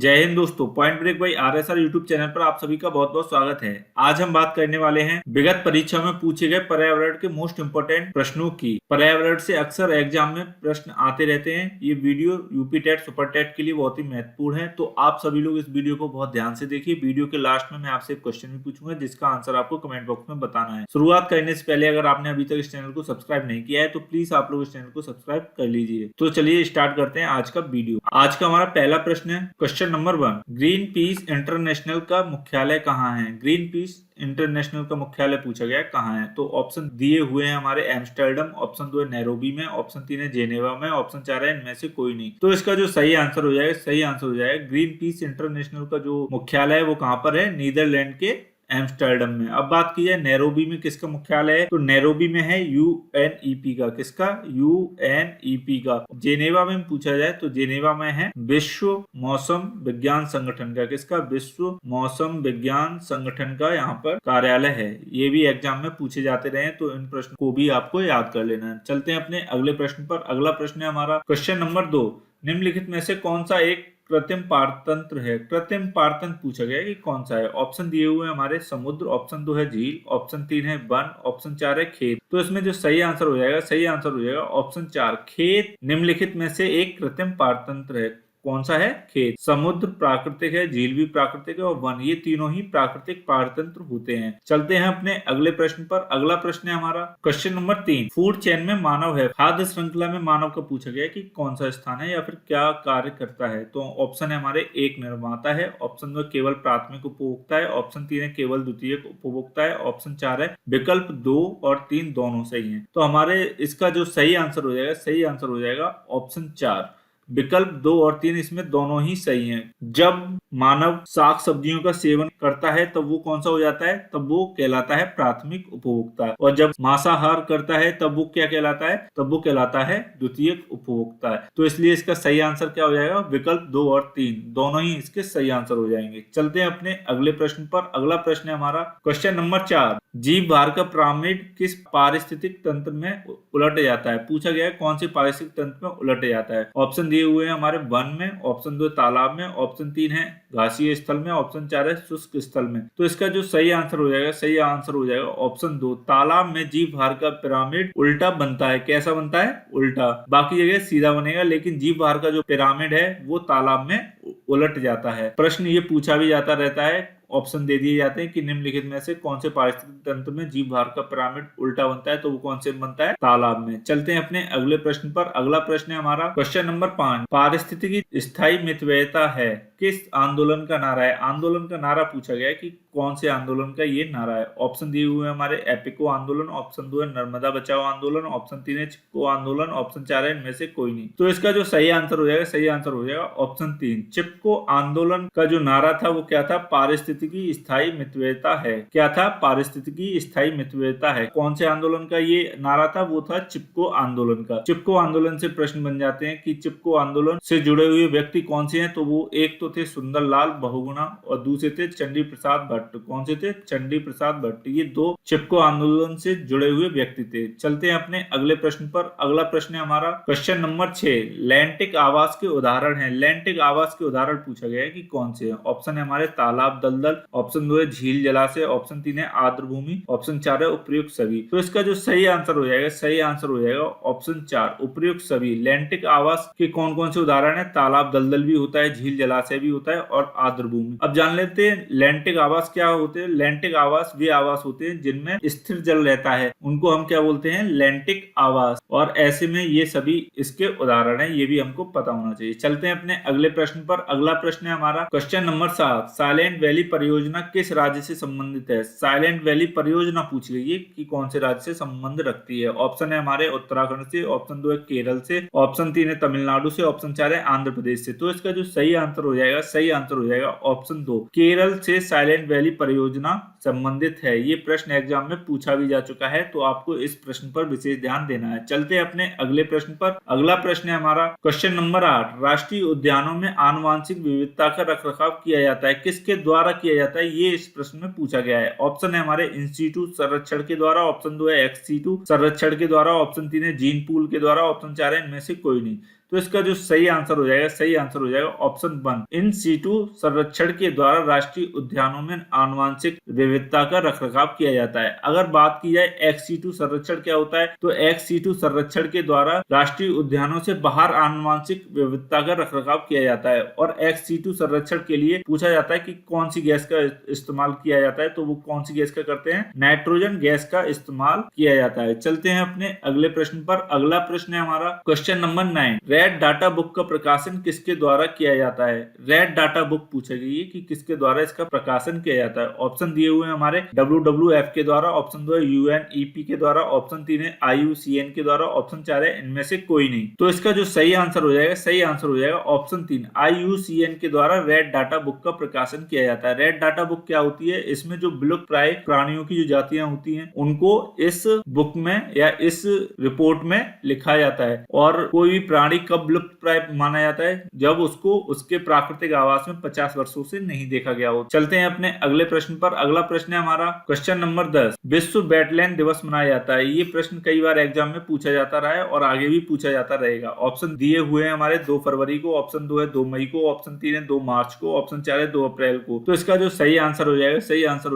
जय हिंद दोस्तों। Point break by RSR YouTube channel पर आप सभी का बहुत बहुत स्वागत है। आज हम बात करने वाले हैं विगत परीक्षा में पूछे गए पर्यावरण के मोस्ट इंपोर्टेंट प्रश्नों की। पर्यावरण से अक्सर एग्जाम में प्रश्न आते रहते हैं। ये video UP TET super TET के लिए बहुत ही महत्वपूर्ण है, तो आप सभी लोग इस वीडियो को बहुत ध्यान से देखिए। वीडियो के लास्ट में मैं आपसे एक क्वेश्चन भी पूछूंगा जिसका आंसर आपको कमेंट बॉक्स में बताना है। शुरुआत करने से पहले अगर आपने अभी तक इस चैनल को सब्सक्राइब नहीं किया है तो प्लीज आप लोग इस चैनल को सब्सक्राइब कर लीजिए। तो चलिए स्टार्ट करते हैं आज का वीडियो। आज का हमारा पहला प्रश्न है, question number 1, green peas international का मुख्यालय कहाँ है? ग्रीन पीस इंटरनेशनल का मुख्यालय पूछा गया है कहाँ है। तो ऑप्शन दिए हुए हैं हमारे एम्स्टर्डम, ऑप्शन 2 है नैरोबी में, ऑप्शन 3 है जेनेवा में, ऑप्शन 4 है इनमें से कोई नहीं। तो इसका जो सही आंसर हो जाएगा, सही आंसर हो जाएगा ग्रीन पीस इंटरनेशनल का जो मुख्यालय है वो कहाँ पर है? नीदरलैंड के एम्स्टर्डम में। अब बात की जाए नैरोबी में किसका मुख्यालय है, तो नैरोबी में है यूएनईपी का। किसका? यूएनईपी का। जेनेवा में पूछा जाए तो जेनेवा में है विश्व मौसम विज्ञान संगठन का। किसका? विश्व मौसम विज्ञान संगठन का यहाँ पर कार्यालय है। ये भी एग्जाम में पूछे जाते रहे, तो इन प्रश्न को भी आपको याद कर लेना है। चलते हैं अपने अगले प्रश्न पर। अगला प्रश्न है हमारा क्वेश्चन नंबर 2, निम्नलिखित में से कौन सा एक कृत्रिम पारतंत्र है? कृत्रिम पारतंत्र पूछा गया कि कौन सा है। ऑप्शन दिए हुए हैं हमारे समुद्र, ऑप्शन 2 है झील, ऑप्शन 3 है वन, ऑप्शन 4 है खेत। तो इसमें जो सही आंसर हो जाएगा, सही आंसर हो जाएगा ऑप्शन 4 खेत निम्नलिखित में से एक कृत्रिम पारतंत्र है। कौन सा है? खेत। समुद्र प्राकृतिक है, झील भी प्राकृतिक है और वन, ये तीनों ही प्राकृतिक पारतंत्र होते हैं। चलते हैं अपने अगले प्रश्न पर। अगला प्रश्न है हमारा क्वेश्चन नंबर 3, फूड चेन में मानव है। खाद्य श्रृंखला में मानव का पूछा गया है कि कौन सा स्थान है या फिर क्या कार्य करता है। तो ऑप्शन है हमारे 1 निर्माता है, ऑप्शन 2 केवल प्राथमिक उपभोक्ता है, ऑप्शन 3 है केवल द्वितीयक उपभोक्ता है, ऑप्शन 4 है विकल्प 2 और 3 दोनों सही है। तो हमारे इसका जो सही आंसर हो जाएगा, सही आंसर हो जाएगा ऑप्शन 4, विकल्प 2 और 3 इसमें दोनों ही सही हैं। जब मानव साग सब्जियों का सेवन करता है तब वो कौन सा हो जाता है? तब वो कहलाता है प्राथमिक उपभोक्ता। और जब मांसाहार करता है तब वो क्या कहलाता है? तब वो कहलाता है द्वितीयक उपभोक्ता है। तो इसलिए इसका सही आंसर क्या हो जाएगा? विकल्प 2 और 3 दोनों ही इसके सही आंसर हो जाएंगे। चलते हैं अपने अगले प्रश्न पर। अगला प्रश्न है हमारा क्वेश्चन नंबर 4, जीव भार का पिरामिड किस पारिस्थितिक तंत्र में उलट जाता है? पूछा गया है कौन से पारिस्थितिक तंत्र में उलट जाता है। ऑप्शन दिए हुए हैं हमारे वन में, ऑप्शन 2 तालाब में, ऑप्शन 3 है घासीय स्थल में, ऑप्शन 4 है शुष्क स्थल में। तो इसका जो सही आंसर हो जाएगा, सही आंसर हो जाएगा ऑप्शन 2, तालाब में जीव भार का पिरामिड उल्टा बनता है। कैसा बनता है? उल्टा। बाकी जगह सीधा बनेगा, लेकिन जीव भार का जो पिरामिड है वो तालाब में उलट जाता है। प्रश्न ये पूछा भी जाता रहता है, ऑप्शन दे दिए जाते हैं कि निम्नलिखित में से कौन से पारिस्थितिक तंत्र में जीव भार का पिरामिड उल्टा बनता है। तो वो कौन से बनता है? तालाब में। चलते हैं अपने अगले प्रश्न पर। अगला प्रश्न है हमारा क्वेश्चन नंबर 5, पारिस्थितिकी स्थायी मितव्ययता है किस आंदोलन का नारा है? आंदोलन का नारा पूछा गया है कि कौन से आंदोलन का ये नारा है। ऑप्शन दिए हुए हैं हमारे एपिको आंदोलन, ऑप्शन 2 है नर्मदा बचाओ आंदोलन, ऑप्शन 3 है चिपको आंदोलन, ऑप्शन 4 है इनमें से कोई नहीं। तो इसका जो सही आंसर हो जाएगा, सही आंसर हो जाएगा ऑप्शन 3, चिपको आंदोलन का जो नारा था वो क्या था? पारिस्थितिकी स्थायी मितव्ययता है। क्या था? पारिस्थितिकी स्थायी मितव्ययता है। कौन से आंदोलन का ये नारा था? वो था चिपको आंदोलन का। चिपको आंदोलन से प्रश्न बन जाते हैं कि चिपको आंदोलन से जुड़े हुए व्यक्ति कौन से हैं। तो वो एक तो थे सुंदरलाल बहुगुणा और दूसरे थे चंडी प्रसाद भट्ट। कौन से थे? चंडी प्रसाद भट्ट। ये दो चिपको आंदोलन से जुड़े हुए व्यक्ति थे। चलते हैं अपने अगले प्रश्न पर। अगला प्रश्न है हमारा क्वेश्चन नंबर 6, लैंटिक आवास के उदाहरण है। लैंटिक आवास के उदाहरण पूछा गया है कि कौन से हैं। ऑप्शन है हमारे तालाब दलदल, ऑप्शन 2 है झील जलाशय, ऑप्शन 3 है आर्द्र भूमि, ऑप्शन 4 है उपयुक्त सभी। तो इसका जो सही आंसर हो जाएगा, सही आंसर हो जाएगा ऑप्शन 4, उपयुक्त सभी। लैंटिक आवास के कौन कौन से उदाहरण है? तालाब दलदल भी होता है, झील जलाशय भी होता है और आर्द्र भूमि। अब जान लेते हैं लैंटिक आवास क्या होते हैं। लैंटिक आवास वे आवास होते हैं जिनमें स्थिर जल रहता है, उनको हम क्या बोलते हैं? लैंटिक आवास। और ऐसे में ये सभी इसके उदाहरण है, ये भी हमको पता होना चाहिए। चलते हैं अपने अगले प्रश्न पर। अगला प्रश्न है हमारा क्वेश्चन नंबर 7, साइलेंट वैली परियोजना किस राज्य से संबंधित है? साइलेंट वैली परियोजना पूछ गई है कि कौन से राज्य से संबंध रखती है। ऑप्शन है हमारे उत्तराखंड से, ऑप्शन 2 है केरल से, ऑप्शन 3 है तमिलनाडु से, ऑप्शन 4 है आंध्र प्रदेश से। तो इसका जो सही आंसर हो जाएगा, सही आंसर हो जाएगा ऑप्शन 2, केरल से साइलेंट वैली परियोजना संबंधित है। ये प्रश्न एग्जाम में पूछा भी जा चुका है, तो आपको इस प्रश्न पर विशेष ध्यान देना है। चलते हैं अपने अगले प्रश्न पर। अगला प्रश्न है हमारा क्वेश्चन नंबर 8, राष्ट्रीय उद्यानों में आनुवांशिक विविधता का रखरखाव किया जाता है, किसके द्वारा किया जाता है? ये इस प्रश्न में पूछा गया है। ऑप्शन है हमारे इंस्टीट्यूट संरक्षण के द्वारा, ऑप्शन 2 है एक्सीटू संरक्षण के द्वारा, ऑप्शन 3 है जीन पूल के द्वारा, ऑप्शन 4 है इनमें से कोई नहीं। तो इसका जो सही आंसर हो जाएगा ऑप्शन 1, इन सीटू संरक्षण के द्वारा राष्ट्रीय उद्यानों में आनुवांशिक विविधता का रखरखाव किया जाता है। अगर बात की जाए एक्स सीटू संरक्षण क्या होता है, तो एक्स सीटू संरक्षण के द्वारा राष्ट्रीय उद्यानों से बाहर आनुवांशिक विविधता का रखरखाव किया जाता है। और एक्स सीटू संरक्षण के लिए पूछा जाता है कि कौन सी गैस का इस्तेमाल किया जाता है, तो वो कौन सी गैस का करते हैं, नाइट्रोजन गैस का इस्तेमाल किया जाता है। चलते हैं अपने अगले प्रश्न पर। अगला प्रश्न है हमारा question number 9, red data book का प्रकाशन किसके द्वारा किया जाता है। रेड डाटा बुक पूछा गई है कि किसके द्वारा इसका प्रकाशन किया जाता है। ऑप्शन दिए हुए हैं हमारे WWF के द्वारा, ऑप्शन 2 है UNEP के द्वारा, ऑप्शन 3 है IUCN के द्वारा, ऑप्शन 4 है इनमें से कोई नहीं। तो इसका जो सही आंसर हो जाएगा ऑप्शन 3, IUCN के द्वारा रेड डाटा बुक का प्रकाशन किया जाता है। रेड डाटा बुक क्या होती है, इसमें जो विलुप्त प्राय प्राणियों की जो जातियां होती हैं उनको इस बुक में या इस रिपोर्ट में लिखा जाता है। और कोई भी प्राणी कब विलुप्त प्राय माना जाता है, जब उसको उसके प्राकृतिक आवास में 50 वर्षों से नहीं देखा गया हो। चलते हैं अपने अगले प्रश्न पर। अगला प्रश्न है हमारा क्वेश्चन नंबर 10, विश्व वेटलैंड दिवस मनाया जाता है। ये प्रश्न कई बार एग्जाम में पूछा जाता रहा है और आगे भी पूछा जाता रहेगा। ऑप्शन दिए हुए हैं हमारे 2 फरवरी को, ऑप्शन 2 है 2 मई को, ऑप्शन 3 है 2 मार्च को, ऑप्शन 4 है 2 अप्रैल को। तो इसका जो सही आंसर हो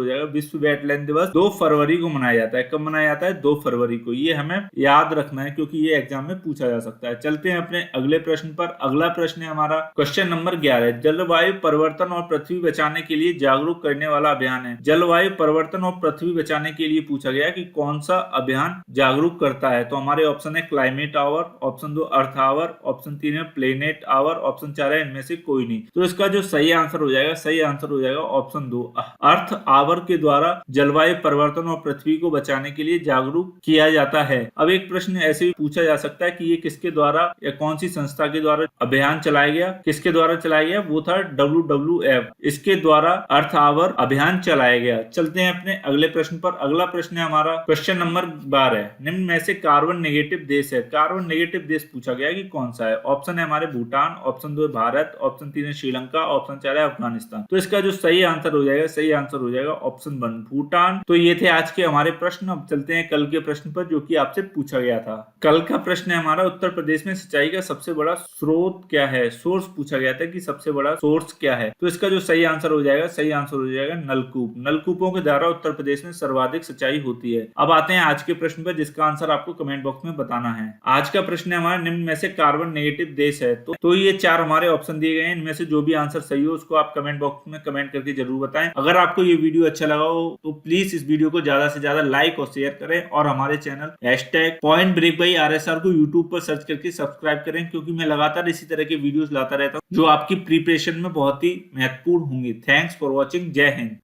जाएगा विश्व वेटलैंड दिवस 2 फरवरी को मनाया जाता है। कब मनाया जाता है, 2 फरवरी को। ये हमें याद रखना है क्योंकि ये एग्जाम में पूछा जा सकता है। चलते हैं अपने अगले प्रश्न पर। अगला प्रश्न है हमारा क्वेश्चन नंबर 11, जलवायु परिवर्तन और पृथ्वी बचाने के लिए जागरूक करने वाला अभियान है। जलवायु परिवर्तन और पृथ्वी बचाने के लिए पूछा गया कि कौन सा अभियान जागरूक करता है। तो हमारे ऑप्शन है climate hour, option 2 earth hour, option 3 है प्लेनेट आवर, ऑप्शन 4 है इनमें से कोई नहीं। तो इसका जो सही आंसर हो जाएगा ऑप्शन 2, अर्थ आवर के द्वारा जलवायु परिवर्तन और पृथ्वी को बचाने के लिए जागरूक किया जाता है। अब एक प्रश्न ऐसे भी पूछा जा सकता है कि ये किसके द्वारा या कौन सी संस्था के द्वारा अभियान चलाया गया, किसके द्वारा चलाया गया, वो था WWF, इसके द्वारा अर्थ आवर अभियान चलाया गया। चलते हैं अपने अगले प्रश्न पर। अगला प्रश्न है हमारा क्वेश्चन नंबर 12, निम्न में से कार्बन नेगेटिव देश है। कार्बन नेगेटिव देश पूछा गया कि कौन सा है। ऑप्शन है हमारे भूटान, ऑप्शन 2 है भारत, ऑप्शन 3 है श्रीलंका, ऑप्शन 4 है अफगानिस्तान। तो इसका जो सही आंसर हो जाएगा ऑप्शन 1 भूटान। तो ये थे आज के हमारे प्रश्न। अब चलते हैं कल के प्रश्न पर जो कि आपसे पूछा गया था। कल का प्रश्न है हमारा, उत्तर प्रदेश में सिंचाई का सबसे बड़ा स्रोत क्या है। सोर्स पूछा गया था कि सबसे बड़ा सोर्स क्या है। तो इसका जो सही आंसर हो जाएगा नलकूप। नलकूपों के द्वारा उत्तर प्रदेश में सर्वाधिक सिंचाई होती है। अब आते हैं आज के प्रश्न पर जिसका आंसर आपको कमेंट बॉक्स में बताना है। आज का प्रश्न है हमारा, निम्न में से कार्बन नेगेटिव देश है। तो ये 4 हमारे ऑप्शन दिए गए हैं। इनमें से जो भी आंसर सही हो उसको आप कमेंट बॉक्स में कमेंट करके जरूर बताएं। अगर आपको ये वीडियो अच्छा लगा हो तो प्लीज इस वीडियो को ज्यादा से ज्यादा लाइक और शेयर करें और हमारे चैनल #PointBreak को यूट्यूब पर सर्च करके सब्सक्राइब करें, क्योंकि मैं लगातार इसी तरह के वीडियोस लाता रहता हूँ जो आपकी प्रिपरेशन में बहुत ही महत्वपूर्ण होंगी। Thanks for watching. जय हिंद।